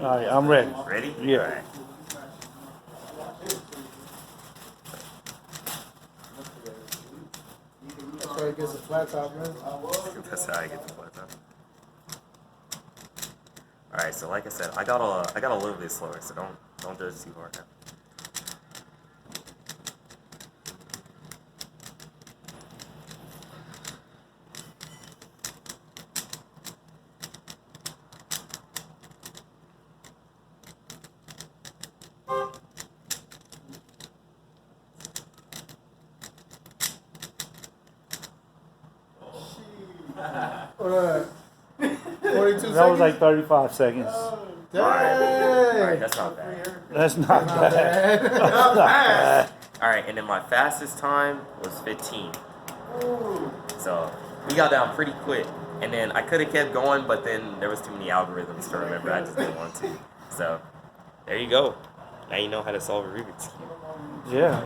ready? All right, I'm ready. Ready? Yeah. All right. That's why he gets a flat top, man. That's how I get the flat top. All right, so like I said, I got a little bit slower, so don't judge too hard now. What, 42 That was like 35 seconds. Dang. All right, that's not bad. That's not bad. Not bad. All right, and then my fastest time was 15. So we got down pretty quick. And then I could have kept going, but then there was too many algorithms to remember. I just didn't want to. So there you go. Now you know how to solve a Rubik's Cube. Yeah.